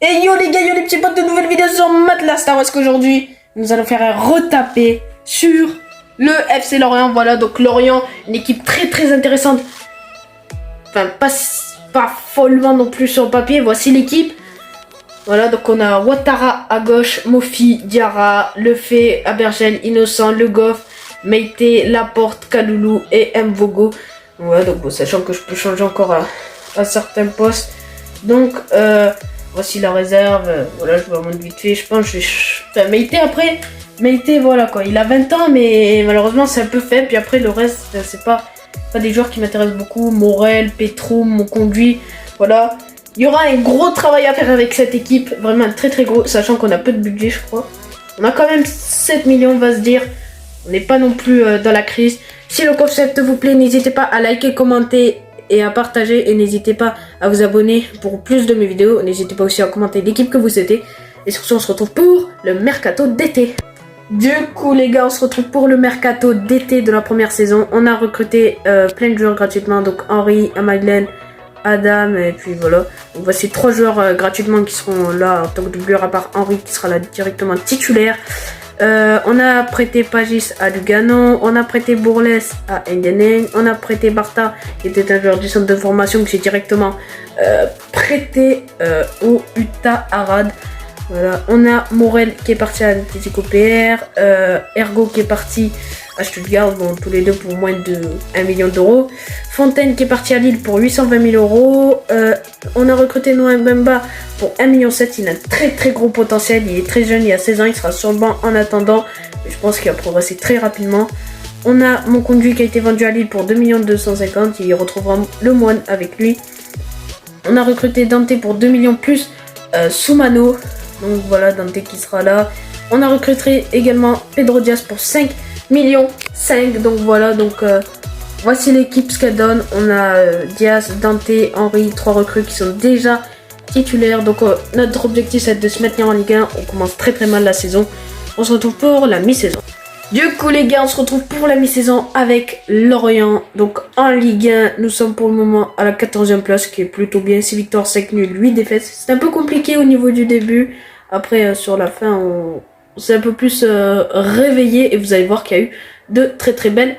Et yo les gars, yo les petits potes, de nouvelles vidéos sur Matelas Star Wars qu'aujourd'hui nous allons faire un retapé sur le FC Lorient. Voilà, donc Lorient, une équipe très intéressante. Enfin, pas follement non plus sur le papier. Voici l'équipe. Voilà, donc on a Ouattara à gauche, Mofi, Diarra, Lefebvre, Abergel, Innocent, Le Goff, Meite, Laporte, Kaloulou et Mvogo. Voilà, donc bon, sachant que je peux changer encore à certains postes. Donc, voici la réserve. Voilà, je vous montre vite fait. Je pense que enfin, Meite après. Meite, voilà quoi. Il a 20 ans, mais malheureusement, c'est un peu faible. Puis après, le reste, c'est pas des joueurs qui m'intéressent beaucoup. Morel, Petro, mon conduit. Voilà. Il y aura un gros travail à faire avec cette équipe. Vraiment un très gros. Sachant qu'on a peu de budget, je crois. On a quand même 7 millions, on va se dire. On n'est pas non plus dans la crise. Si le concept vous plaît, n'hésitez pas à liker, commenter et à partager. Et n'hésitez pas à vous abonner pour plus de mes vidéos. N'hésitez pas aussi à commenter l'équipe que vous souhaitez. Et sur ce, on se retrouve pour le mercato d'été. Du coup, les gars, on se retrouve pour le mercato d'été de la première saison. On a recruté plein de joueurs gratuitement. Donc Henry, Amadlen, Adam, et puis voilà. Donc voici 3 joueurs gratuitement qui seront là en tant que doubleur, à part Henry qui sera là directement titulaire. On a prêté Pagis à Lugano, on a prêté Bourles à Endeneng, on a prêté Bartha qui était un joueur du centre de formation que j'ai directement prêté au Utah Arad. Voilà, on a Morel qui est parti à l'Atlético PR, Ergo qui est parti à Stuttgart, bon, tous les deux pour moins de 1 million d'euros. Fontaine qui est parti à Lille pour 820 000 euros. On a recruté Noah Mbemba pour 1,7 million. Il a un très gros potentiel. Il est très jeune, il a 16 ans, il sera sur le banc en attendant. Mais je pense qu'il va progresser très rapidement. On a mon conduit qui a été vendu à Lille pour 2,250 000. Il retrouvera le Moine avec lui. On a recruté Dante pour 2 millions plus Soumano. Donc voilà, Dante qui sera là. On a recruté également Pedro Diaz pour 5,5 millions. Donc voilà, voici l'équipe, ce qu'elle donne. On a Diaz, Dante, Henry, 3 recrues qui sont déjà titulaires. Donc notre objectif c'est de se maintenir en Ligue 1. On commence très mal la saison. On se retrouve pour la mi-saison. Du coup les gars, on se retrouve pour la mi-saison avec Lorient. Donc en Ligue 1, nous sommes pour le moment à la 14e place, qui est plutôt bien. 6 victoires, 5 nuls, 8 défaites. C'est un peu compliqué au niveau du début. Après sur la fin, on s'est un peu plus réveillé et vous allez voir qu'il y a eu de très belles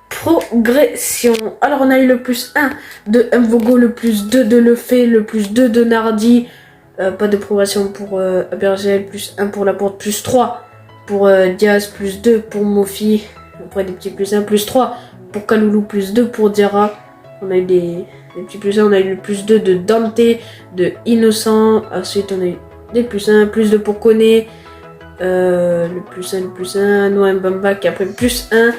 progressions. Alors on a eu le plus 1 de Mvogo, le plus 2 de Lefebvre, le plus 2 de Nardi. Pas de progression pour Abergel, plus 1 pour Laporte, plus 3 pour Diaz, plus 2 pour Mofi. Après des petits plus 1, plus 3 pour Kaloulou, plus 2 pour Diarra. On a eu des petits plus 1, on a eu le plus 2 de Dante, de Innocent. Ensuite on a eu des plus 1, plus 2 pour Koné. Le plus 1, Noah Mbemba qui a pris plus 1.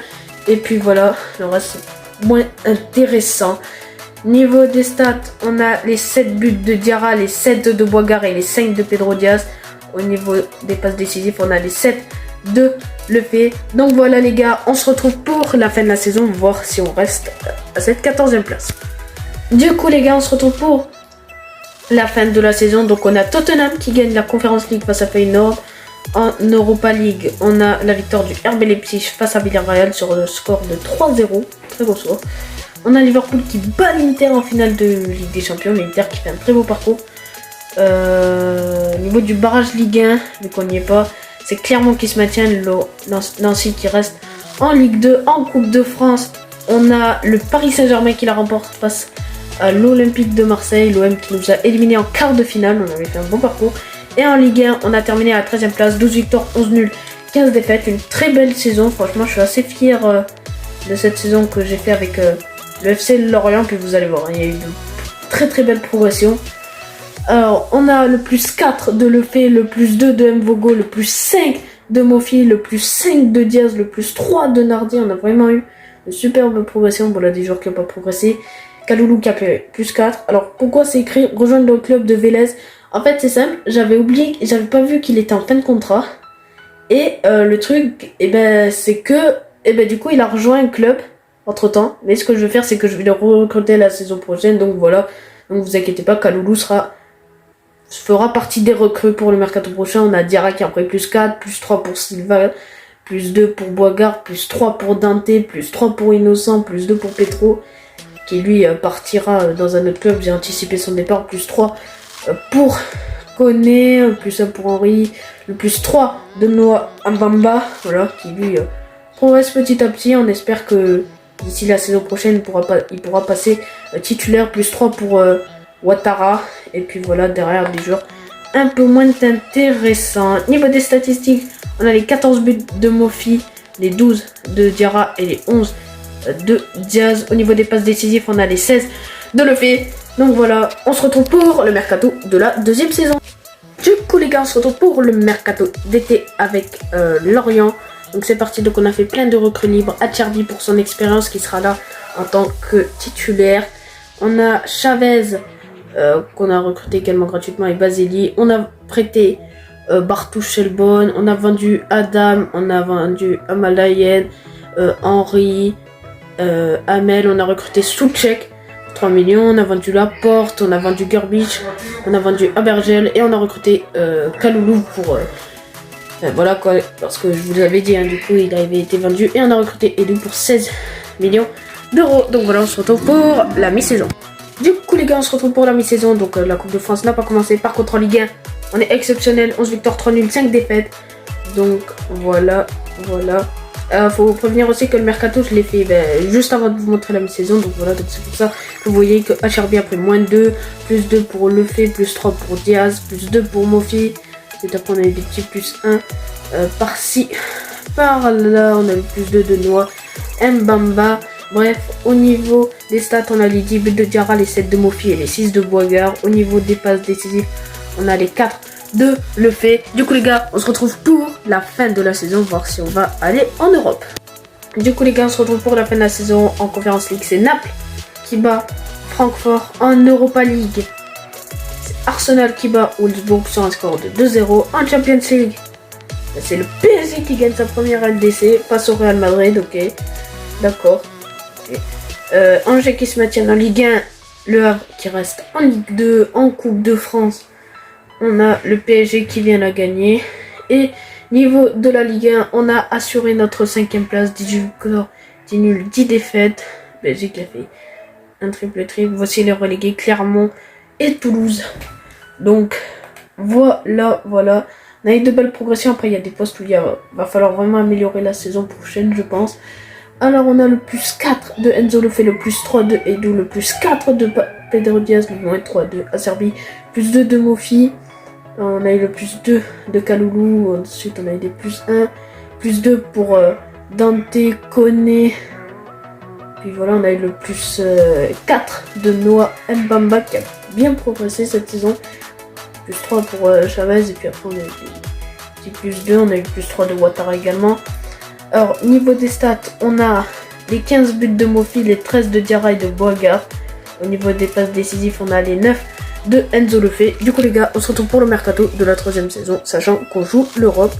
Et puis voilà, le reste c'est moins intéressant. Niveau des stats, on a les 7 buts de Diarra, les 7 de Boigard et les 5 de Pedro Diaz. Au niveau des passes décisives, on a les 7 de Lefebvre. Donc voilà les gars, on se retrouve pour la fin de la saison, voir si on reste à cette 14e place. Du coup les gars, on se retrouve pour la fin de la saison. Donc on a Tottenham qui gagne la Conference League face à Feyenoord. En Europa League, on a la victoire du RB Leipzig face à Villarreal sur le score de 3-0. Très beau score. On a Liverpool qui bat l'Inter en finale de Ligue des Champions. L'Inter qui fait un très beau parcours. Au niveau du barrage Ligue 1, vu qu'on n'y est pas, c'est Clermont qui se maintient. Nancy qui reste en Ligue 2. En Coupe de France, on a le Paris Saint-Germain qui la remporte face à l'Olympique de Marseille. L'OM qui nous a éliminés en quart de finale. On avait fait un bon parcours. Et en Ligue 1, on a terminé à la 13e place, 12 victoires, 11 nuls, 15 défaites. Une très belle saison, franchement, je suis assez fier de cette saison que j'ai fait avec le FC Lorient. Puis vous allez voir, il y a eu de très belles progressions. Alors, on a le plus 4 de Lefebvre, le plus 2 de Mvogo, le plus 5 de Mofi, le plus 5 de Diaz, le plus 3 de Nardi. On a vraiment eu de superbes progressions. Voilà, des joueurs qui n'ont pas progressé. Kaloulou qui a fait plus 4. Alors, pourquoi c'est écrit rejoindre le club de Vélez? En fait, c'est simple, j'avais oublié, j'avais pas vu qu'il était en fin de contrat. Et le truc, c'est que, du coup, il a rejoint un club entre temps. Mais ce que je vais faire, c'est que je vais le recruter la saison prochaine. Donc voilà, donc vous inquiétez pas, Kaloulou fera partie des recrues pour le mercato prochain. On a Diarra qui a pris plus 4, plus 3 pour Silva, plus 2 pour Boigard, plus 3 pour Dante, plus 3 pour Innocent, plus 2 pour Petro, qui lui partira dans un autre club. J'ai anticipé son départ, plus 3 pour Koné, le plus 1 pour Henry, le plus 3 de Noah Mbamba, voilà, qui lui progresse petit à petit. On espère que d'ici la saison prochaine, il pourra passer titulaire, plus 3 pour Ouattara. Et puis voilà, derrière des joueurs un peu moins intéressants. Niveau des statistiques, on a les 14 buts de Mofi, les 12 de Diarra et les 11 de Diaz. Au niveau des passes décisives, on a les 16 de Lefebvre. Donc voilà, on se retrouve pour le mercato de la deuxième saison. Du coup les gars, on se retrouve pour le mercato d'été avec Lorient. Donc c'est parti, donc on a fait plein de recrues libres. Acerbi pour son expérience qui sera là en tant que titulaire. On a Chavez qu'on a recruté également gratuitement et Basili. On a prêté Bartouche Shelbon. On a vendu Adam, on a vendu Amalayen, Henry, Amel. On a recruté Soucek. 3 millions, on a vendu Laporte, on a vendu Gerbich, on a vendu Abergel et on a recruté Kaloulou pour... voilà quoi, parce que je vous l'avais dit, hein, du coup il avait été vendu et on a recruté Edu pour 16 millions d'euros. Donc voilà, on se retrouve pour la mi-saison. Du coup les gars, on se retrouve pour la mi-saison, donc la Coupe de France n'a pas commencé. Par contre en Ligue 1, on est exceptionnel, 11 victoires, 3 nuls, 5 défaites. Donc voilà. Faut prévenir aussi que le mercato je l'ai fait juste avant de vous montrer la mi-saison. Donc voilà, donc c'est pour ça que vous voyez que Acerbi a pris moins 2, plus 2 pour Lefebvre, plus 3 pour Diaz, plus 2 pour Mofi. Et après on a eu des petits plus 1 par-ci, par-là. On a eu plus 2 de Noah Mbamba. Bref, au niveau des stats, on a les 10 buts de Diarra, les 7 de Mofi et les 6 de Boigard. Au niveau des passes décisives, on a les 4 de Lefebvre. Du coup les gars, on se retrouve pour la fin de la saison, voir si on va aller en Europe. Du coup les gars, on se retrouve pour la fin de la saison en Conference League. C'est Naples qui bat Francfort. En Europa League, c'est Arsenal qui bat Wolfsburg sur un score de 2-0. En Champions League, c'est le PSG qui gagne sa première LDC face au Real Madrid. Ok, d'accord. Okay. Angers qui se maintient en Ligue 1. Le Havre qui reste en Ligue 2. En Coupe de France, on a le PSG qui vient la gagner. Et niveau de la Ligue 1, on a assuré notre 5ème place. 18 victoires, 10 nuls, 10 défaites. Belgique a fait un triple-triple. Voici les relégués Clermont et Toulouse. Donc voilà. On a eu de belles progressions. Après, il y a des postes où il va falloir vraiment améliorer la saison prochaine, je pense. Alors, on a le plus 4 de Enzo Lefebvre, le plus 3 de Edu, le plus 4 de Pedro Diaz, le moins 3 de Acerbi, plus 2 de Mofi. On a eu le plus 2 de Kaloulou. Ensuite, on a eu des plus 1, plus 2 pour Dante, Koné. Puis voilà, on a eu le plus 4 de Noah Mbamba qui a bien progressé cette saison. Plus 3 pour Chavez. Et puis après, on a eu des plus 2. On a eu plus 3 de Ouattara également. Alors, niveau des stats, on a les 15 buts de Mofi, les 13 de Diarra et de Boigard. Au niveau des passes décisives, on a les 9 de Enzo Lefebvre. Du coup les gars, on se retrouve pour le mercato de la 3ème saison, sachant qu'on joue l'Europe.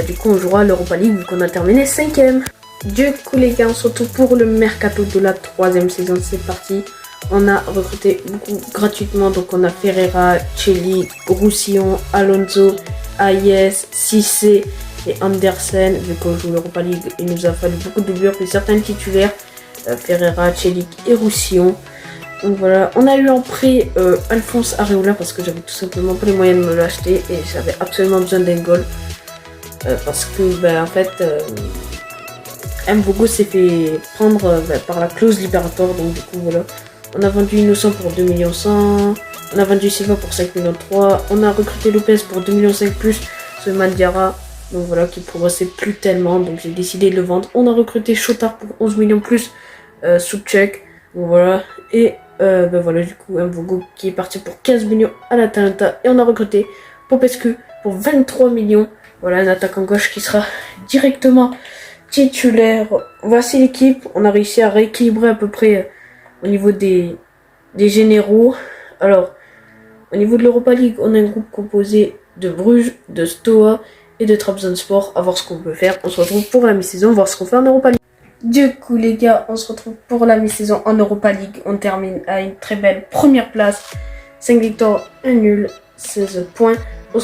Du coup on jouera l'Europa League vu qu'on a terminé 5ème. Du coup les gars, on se retrouve pour le mercato de la 3ème saison. C'est parti. On a recruté beaucoup gratuitement. Donc on a Ferreira, Cheli, Roussillon, Alonso, Hayes, Cissé et Andersen. Vu qu'on joue l'Europa League, il nous a fallu beaucoup de joueurs, puis certains titulaires. Ferreira, Cheli et Roussillon. Donc voilà, on a eu en prêt Alphonse Areola parce que j'avais tout simplement pas les moyens de me l'acheter et j'avais absolument besoin d'un goal. Parce que en fait Mvogo s'est fait prendre par la clause libératoire. Donc du coup voilà, on a vendu Innocent pour 2 millions 100, on a vendu Silva pour 5 millions 3, on a recruté Lopez pour 2 millions 5 plus Souleymane Diarra. Donc voilà, qui progressait plus tellement, donc j'ai décidé de le vendre. On a recruté Chotard pour 11 millions plus Soucek. Donc voilà, et voilà, du coup Mvogo qui est parti pour 15 millions à l'Atalanta. Et on a recruté Popescu pour 23 millions. Voilà, un attaquant gauche qui sera directement titulaire. Voici l'équipe. On a réussi à rééquilibrer à peu près au niveau des généraux. Alors, au niveau de l'Europa League, on a un groupe composé de Bruges, de Stoa et de Trabzonspor. À voir ce qu'on peut faire. On se retrouve pour la mi-saison, voir ce qu'on fait en Europa League. Du coup les gars, on se retrouve pour la mi-saison en Europa League. On termine à une très belle première place. 5 victoires, 1 nul, 16 points. On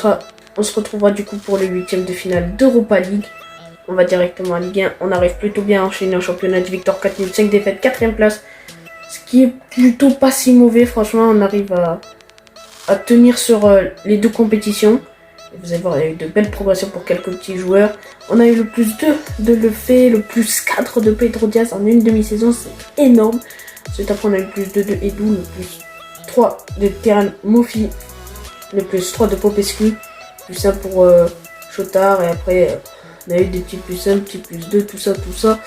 se retrouvera du coup pour les 8e de finale d'Europa League. On va directement en Ligue 1. On arrive plutôt bien à enchaîner un championnat de victoires, 4 nuls, 5 défaites, 4e place. Ce qui est plutôt pas si mauvais, franchement. On arrive à tenir sur les deux compétitions. Et vous allez voir, il y a eu de belles progressions pour quelques petits joueurs. On a eu le plus 2 de Lefebvre, le plus 4 de Pedro Diaz en une demi-saison, c'est énorme. Ensuite, après, on a eu le plus 2 de Edu, le plus 3 de Terran Mofi, le plus 3 de Popescu, plus 1 pour Chotard, et après, on a eu des petits plus 1, petits plus 2, tout ça, tout ça.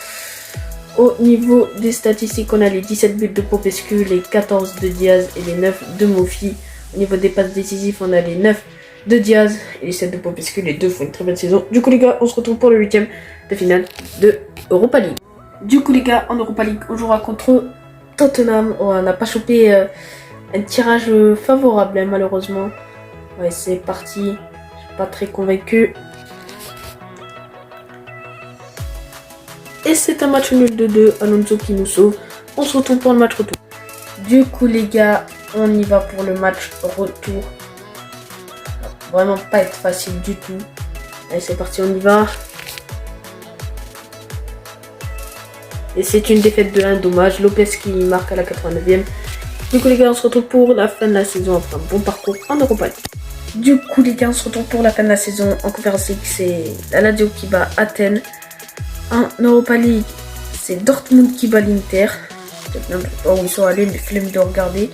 Au niveau des statistiques, on a les 17 buts de Popescu, les 14 de Diaz et les 9 de Mofi. Au niveau des passes décisives, on a les 9 de Diaz et les 7 de Popescu. Les deux font une très belle saison. Du coup, les gars, on se retrouve pour le 8ème de finale de Europa League. Du coup, les gars, en Europa League, on jouera contre Tottenham. On n'a pas chopé un tirage favorable, hein, malheureusement. Ouais, c'est parti. Je suis pas très convaincu. Et c'est un match nul de 2. Alonso qui nous sauve. On se retrouve pour le match retour. Du coup, les gars, on y va pour le match retour. Vraiment pas être facile du tout. Allez, c'est parti, on y va. Et c'est une défaite de 1, dommage. Lopez qui marque à la 89e. Du coup, les gars, on se retrouve pour la fin de la saison après un bon parcours en Europa League. Du coup, les gars, on se retrouve pour la fin de la saison en Conference League. C'est la Lazio qui bat Athènes. En Europa League, c'est Dortmund qui bat l'Inter. Je ne sais pas où ils sont allés, mais flemme de regarder.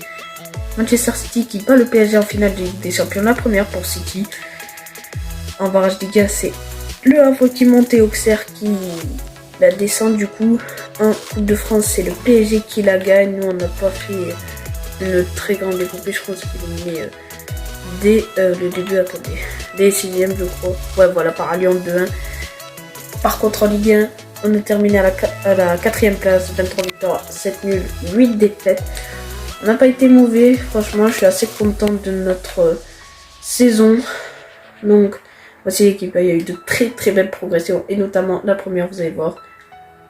Manchester City qui bat le PSG en finale de Ligue des Champions, la première pour City. En barrage des gars, c'est le Havre qui monte et Auxerre qui la descend du coup. En Coupe de France, c'est le PSG qui la gagne. Nous, on n'a pas fait une très grande épopée, je pense qu'il est dès le début, attendez, dès 6ème je crois. Ouais, voilà, par Lyon 2-1. Par contre, en Ligue 1, on a terminé à la 4ème place, 23 victoires, 7 nuls, 8 défaites. On n'a pas été mauvais, franchement, je suis assez content de notre saison. Donc, voici l'équipe, il y a eu de très très belles progressions, et notamment la première, vous allez voir.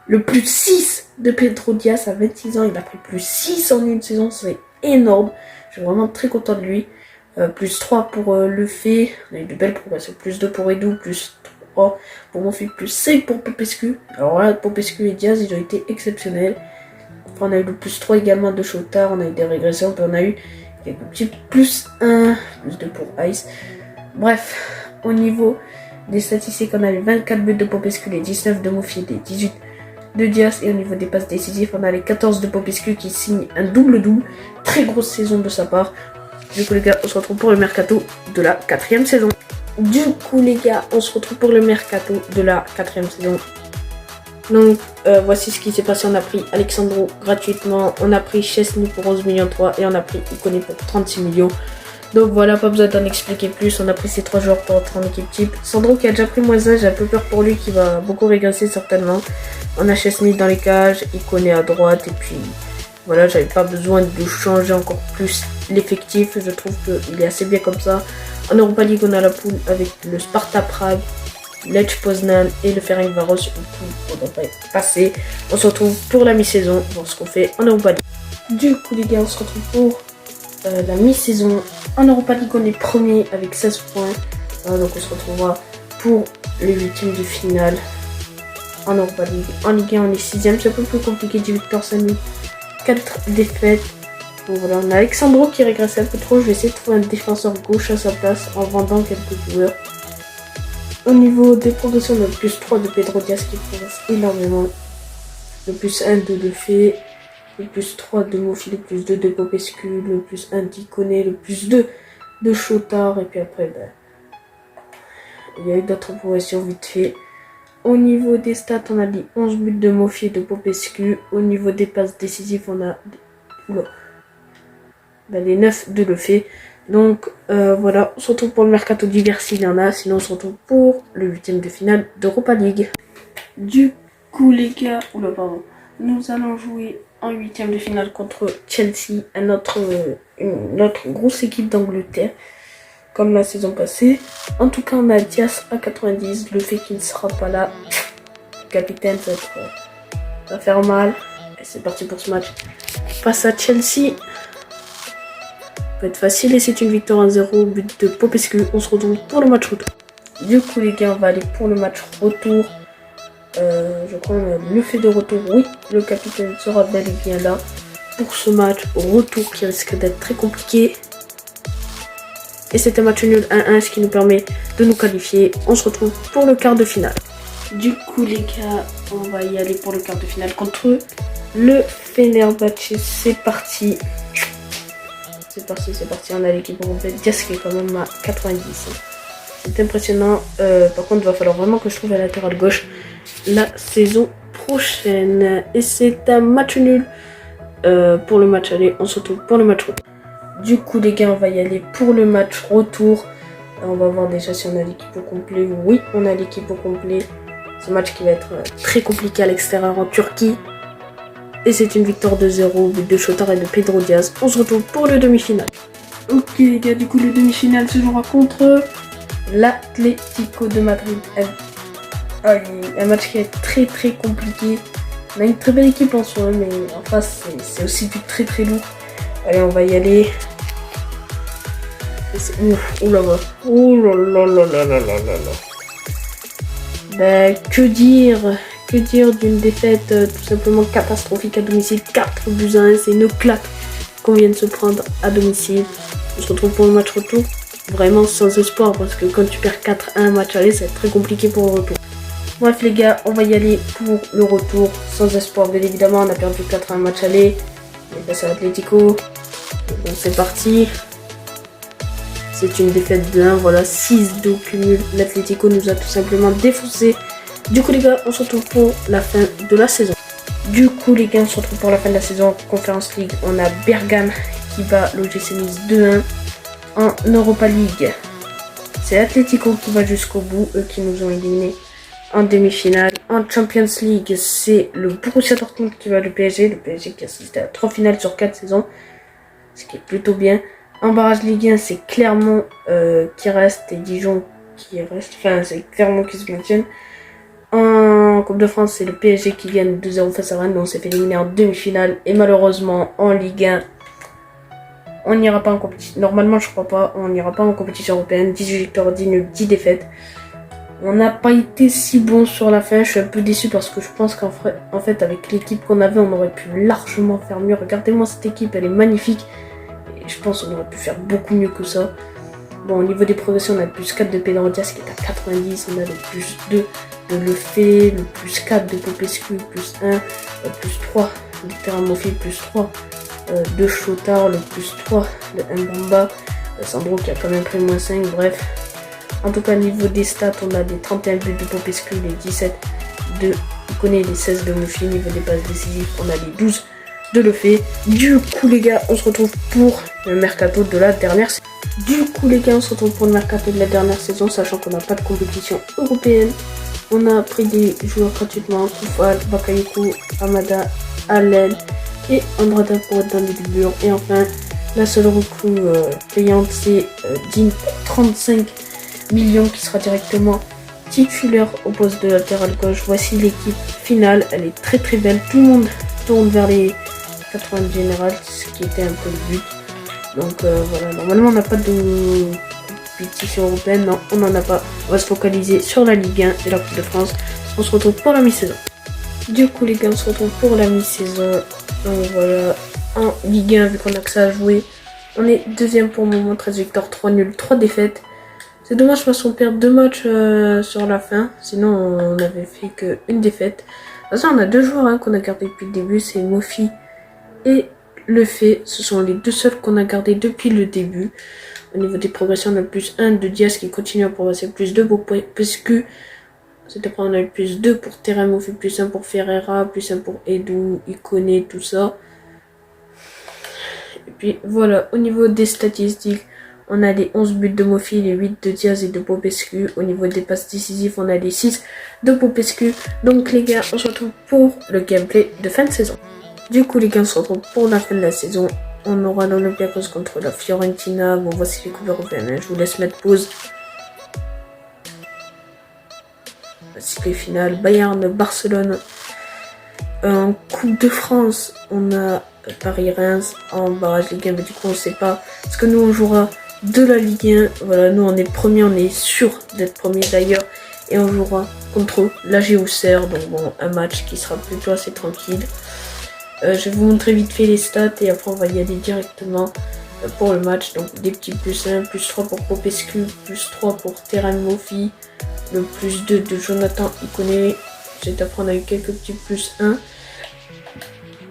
Le plus 6 de Pedro Diaz à 26 ans, il a pris plus 6 en une saison, c'est énorme. Je suis vraiment très content de lui. Plus 3 pour Lefebvre, on a eu de belles progressions, plus 2 pour Edu, plus 3 pour Mofi, plus 5 pour Popescu. Alors là, Popescu et Diaz, ils ont été exceptionnels. Enfin, on a eu le plus 3 également de Chotard, on a eu des régressions, puis on a eu quelques petits plus 1, plus 2 pour Ice. Bref, au niveau des statistiques, on a eu 24 buts de Popescu, les 19 de Mofi, les 18 de Diaz. Et au niveau des passes décisives, on a les 14 de Popescu qui signe un double-double. Très grosse saison de sa part. Du coup, les gars, on se retrouve pour le mercato de la 4ème saison. Du coup, les gars, on se retrouve pour le mercato de la 4ème saison. Donc, voici ce qui s'est passé. On a pris Alexandro gratuitement. On a pris Chesney pour 11 millions 3. Et on a pris Ikoné pour 36 millions. Donc voilà, pas besoin d'en expliquer plus. On a pris ces 3 joueurs pour entrer en équipe type. Sandro qui a déjà pris -1, j'ai un peu peur pour lui qui va beaucoup régresser certainement. On a Chesney dans les cages, Ikoné à droite. Et puis voilà, j'avais pas besoin de changer encore plus l'effectif. Je trouve qu'il est assez bien comme ça. En Europa League, on a la poule avec le Sparta Prague, Lech Poznan et le Ferencváros. Du coup, on devrait passer. On se retrouve pour la mi-saison, voir ce qu'on fait en Europa League. Du coup, les gars, on se retrouve pour la mi-saison. En Europa League, on est premier avec 16 points. Donc, on se retrouvera pour le 8ème de finale en Europa League. En Ligue 1, on est 6ème. C'est un peu plus compliqué. 10 victoires, 5 nuls, 4 défaites. Donc voilà, on a Alexandro qui régresse un peu trop. Je vais essayer de trouver un défenseur gauche à sa place en vendant quelques joueurs. Au niveau des progressions, on a le plus 3 de Pedro Diaz qui progresse énormément. Le plus 1 de Lefebvre. Le plus 3 de Mofi, le plus 2 de Popescu. Le plus 1 d'Ikoné. Le plus 2 de Chotard. Et puis après, il y a eu d'autres progressions vite fait. Au niveau des stats, on a dit 11 buts de Mofi et de Popescu. Au niveau des passes décisives, on a les 9 de Lefebvre. Donc voilà, on se retrouve pour le mercato d'hiver s'il y en a. Sinon, on se retrouve pour le 8ème de finale d'Europa League. Du coup, les gars, nous allons jouer en 8ème de finale contre Chelsea, une autre grosse équipe d'Angleterre, comme la saison passée. En tout cas, on a Diaz à 90. Le fait qu'il ne sera pas là, capitaine, ça va faire mal. Et c'est parti pour ce match face à Chelsea. Peut être facile et c'est une victoire 1-0 au but de Popescu. On se retrouve pour le match retour. Du coup, les gars, on va aller pour le match retour. Je crois qu'on a le fait de retour. Oui, le capitaine sera bel et bien là pour ce match retour qui risque d'être très compliqué. Et c'est un match nul 1-1, ce qui nous permet de nous qualifier. On se retrouve pour le quart de finale. Du coup les gars, on va y aller pour le quart de finale contre le Fenerbahçe. C'est parti. C'est parti, on a l'équipe complète. Diaz qui est quand même à 90. C'est impressionnant. Par contre, il va falloir vraiment que je trouve un latéral gauche la saison prochaine. Et c'est un match nul pour le match aller. On se retrouve pour le match retour. Du coup, les gars, on va y aller pour le match retour. On va voir déjà si on a l'équipe au complet. Oui, on a l'équipe au complet. Ce match qui va être très compliqué à l'extérieur en Turquie. Et c'est une victoire de 0, but de Chotard et de Pedro Diaz. On se retrouve pour le demi-finale. Ok les gars, du coup le demi-finale se jouera contre l'Atlético de Madrid. Un match qui est très compliqué. On a une très belle équipe en soi, mais en face c'est aussi du très lourd. Allez, on va y aller. Ouh là là. Ouh là là là là là là là. Ben, que dire d'une défaite tout simplement catastrophique à domicile. 4 buts à 1, c'est une claque qu'on vient de se prendre à domicile. On se retrouve pour le match retour, vraiment sans espoir, parce que quand tu perds 4-1 match aller, ça va être très compliqué pour le retour. Bref les gars, on va y aller pour le retour, sans espoir bien évidemment. On a perdu 4-1 match aller, on est passé à l'Atlético. Donc c'est parti. C'est une défaite de 1, voilà, 6-2 au cumul. L'Atlético nous a tout simplement défoncé. Du coup les gars, on se retrouve pour la fin de la saison. Du coup les gars, on se retrouve pour la fin de la saison. Conference League, on a Bergame qui bat l'OGC Nice 2-1. En Europa League, c'est Atlético qui va jusqu'au bout, eux qui nous ont éliminés en demi-finale. En Champions League, c'est le Borussia Dortmund qui va le PSG qui assiste à 3 finales sur 4 saisons, ce qui est plutôt bien. En barrage Ligue 1, c'est Clermont qui reste et Dijon qui reste, enfin c'est Clermont qui se maintiennent. En Coupe de France, c'est le PSG qui gagne 2-0 face à Rennes, donc on s'est fait éliminer en demi-finale. Et malheureusement, en Ligue 1, on n'ira pas en compétition. Normalement, je crois pas, on n'ira pas en compétition européenne. 18 victoires, 10 nuls, 10 défaites. On n'a pas été si bon sur la fin. Je suis un peu déçu parce que je pense qu'en fait, avec l'équipe qu'on avait, on aurait pu largement faire mieux. Regardez-moi cette équipe, elle est magnifique. Et je pense qu'on aurait pu faire beaucoup mieux que ça. Bon, au niveau des progressions, on a le plus 4 de Pedro Diaz qui est à 90. On a le plus 2 de Lefebvre, le plus 4 de Popescu, le plus 1, le plus 3 de Terramoffi, plus 3 de Chotard, le plus 3 de Mbamba. Sandro qui a quand même pris moins 5, bref. En tout cas, au niveau des stats, on a les 31 buts de Popescu, les 17 de Iconé, les 16 de Mufi. Au niveau des passes décisives, on a les 12 de Lefebvre. Du coup, les gars, on se retrouve pour le mercato de la dernière saison. Sachant qu'on n'a pas de compétition européenne. On a pris des joueurs gratuitement, Koufal, Bakayoko, Amada, Allen et Andrada pour être dans les doublures. Et enfin, la seule recrue payante, c'est Dean, 35 millions, qui sera directement titulaire au poste de latéral gauche. Voici l'équipe finale, elle est très belle. Tout le monde tourne vers les 80 générales, ce qui était un peu le but. Donc voilà, normalement on n'a pas de compétition européenne, non, on n'en a pas. On va se focaliser sur la Ligue 1 et la Coupe de France. On se retrouve pour la mi-saison. Du coup les gars, on se retrouve pour la mi-saison. Donc voilà, en Ligue 1, vu qu'on a que ça à jouer, on est deuxième pour le moment, 13 victoires, 3 nuls, 3 défaites. C'est dommage parce qu'on perd 2 matchs sur la fin, sinon on n'avait fait qu'une défaite. De toute façon, on a 2 joueurs qu'on a gardés depuis le début, c'est Mofi et Lefebvre. Ce sont les 2 seuls qu'on a gardés depuis le début. Au niveau des progressions, on a le plus 1 de Diaz qui continue à progresser, plus 2 pour Pescu. C'était on a le plus 2 pour Terem, Mofi, plus 1 pour Ferreira, plus 1 pour Edu, Iconé, tout ça. Et puis voilà, au niveau des statistiques, on a les 11 buts de Mofi, les 8 de Diaz et de Popescu. Au niveau des passes décisives, on a les 6 de Popescu. Donc les gars, on se retrouve pour le gameplay de fin de saison. Du coup les gars, on se retrouve pour la fin de la saison. On aura l'Olympiakos contre la Fiorentina. Bon, voici les coupes européennes. Je vous laisse mettre pause. Voici les finales. Bayern, Barcelone. En Coupe de France, on a Paris-Reims en barrage Ligue 1. Mais du coup, on ne sait pas. Parce que nous, on jouera de la Ligue 1. Voilà, nous, on est premier. On est sûr d'être premier d'ailleurs. Et on jouera contre l'AG Auxerre. Donc bon, un match qui sera plutôt assez tranquille. Je vais vous montrer vite fait les stats et après on va y aller directement. pour le match. Donc des petits plus 1, plus 3 pour Popescu, plus 3 pour Terem Moffi, le plus 2 de Jonathan Ikoné. Cet après on a eu quelques petits plus 1.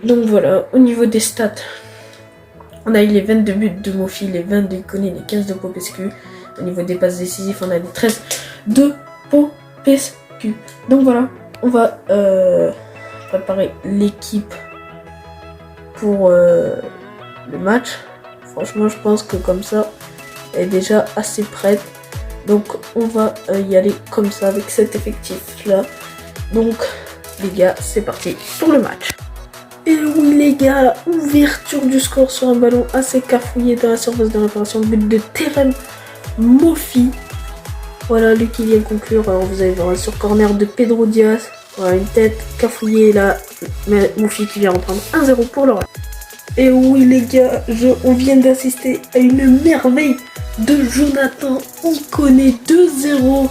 Donc voilà, au niveau des stats, on a eu les 22 buts de Moffi, les 20 de Ikoné, les 15 de Popescu. Au niveau des passes décisives, on a les 13 de Popescu. Donc voilà, on va préparer l'équipe pour le match. Franchement, je pense que comme ça, elle est déjà assez prête. Donc on va y aller comme ça avec cet effectif là. Donc les gars, c'est parti pour le match. Et oui les gars, ouverture du score sur un ballon assez cafouillé dans la surface de réparation. But de Terem Moffi. Voilà, lui qui vient conclure. Alors vous allez voir sur corner de Pedro Diaz. Voilà, une tête cafouillée là. Mais Moffi qui vient reprendre 1-0 pour le Real. Et oui les gars, on vient d'assister à une merveille de Jonathan Ikoné 2-0.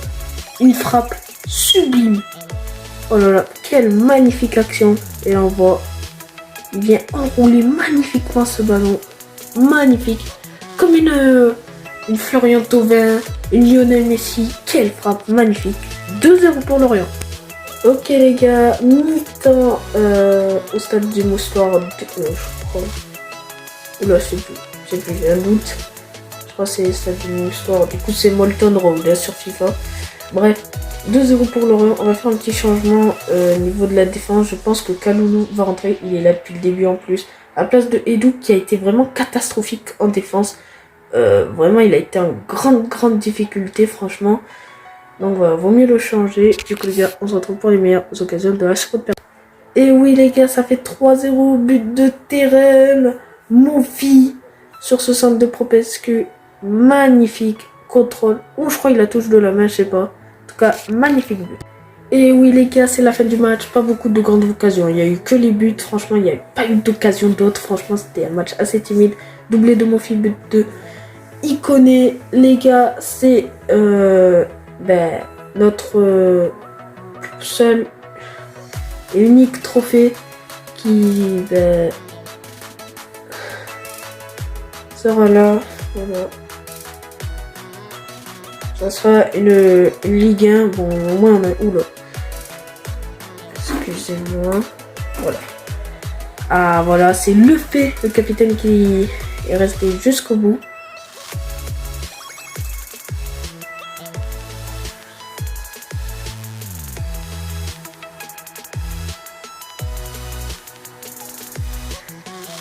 Une frappe sublime. Oh là là, quelle magnifique action. Et là on voit, il vient enrouler magnifiquement ce ballon. Magnifique. Comme une Florian Thauvin, une Lionel Messi. Quelle frappe magnifique. 2-0 pour Lorient. Ok les gars, mi-temps au stade du Moustoir, je crois. Oula, je sais plus, j'ai un doute. Je crois que c'est le stade du Moustoir. Du coup, c'est Molten Road là, sur FIFA. Bref, 2-0 pour Lorient. On va faire un petit changement au niveau de la défense. Je pense que Kaloulou va rentrer. Il est là depuis le début en plus. À la place de Edou qui a été vraiment catastrophique en défense. Vraiment, il a été en grande difficulté, franchement. Donc voilà, vaut mieux le changer. Du coup les gars, on se retrouve pour les meilleures occasions de la seconde période. Et oui les gars, ça fait 3-0, but de Terem Moffi sur ce centre de Popescu. Magnifique contrôle. Ou je crois qu'il la touche de la main, je sais pas. En tout cas, magnifique but. Et oui les gars, c'est la fin du match. Pas beaucoup de grandes occasions. Il n'y a eu que les buts. Franchement, il n'y a pas eu d'occasion d'autres. Franchement, c'était un match assez timide. Doublé de Moffi, but de Ikoné. Les gars, c'est notre seul et unique trophée qui sera là. Voilà. Ça sera une Ligue 1. Bon, au moins on a... Oula. Excusez-moi. Voilà. Ah voilà, c'est le fait, le capitaine qui est resté jusqu'au bout.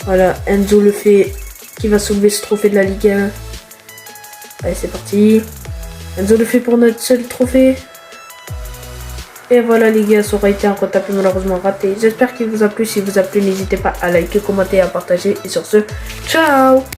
Voilà, Enzo le fait qui va soulever ce trophée de la Ligue 1. Allez, c'est parti. Enzo le fait pour notre seul trophée. Et voilà les gars, ça aura été un retapé malheureusement raté. J'espère qu'il vous a plu. Si vous a plu, n'hésitez pas à liker, commenter et à partager. Et sur ce, ciao!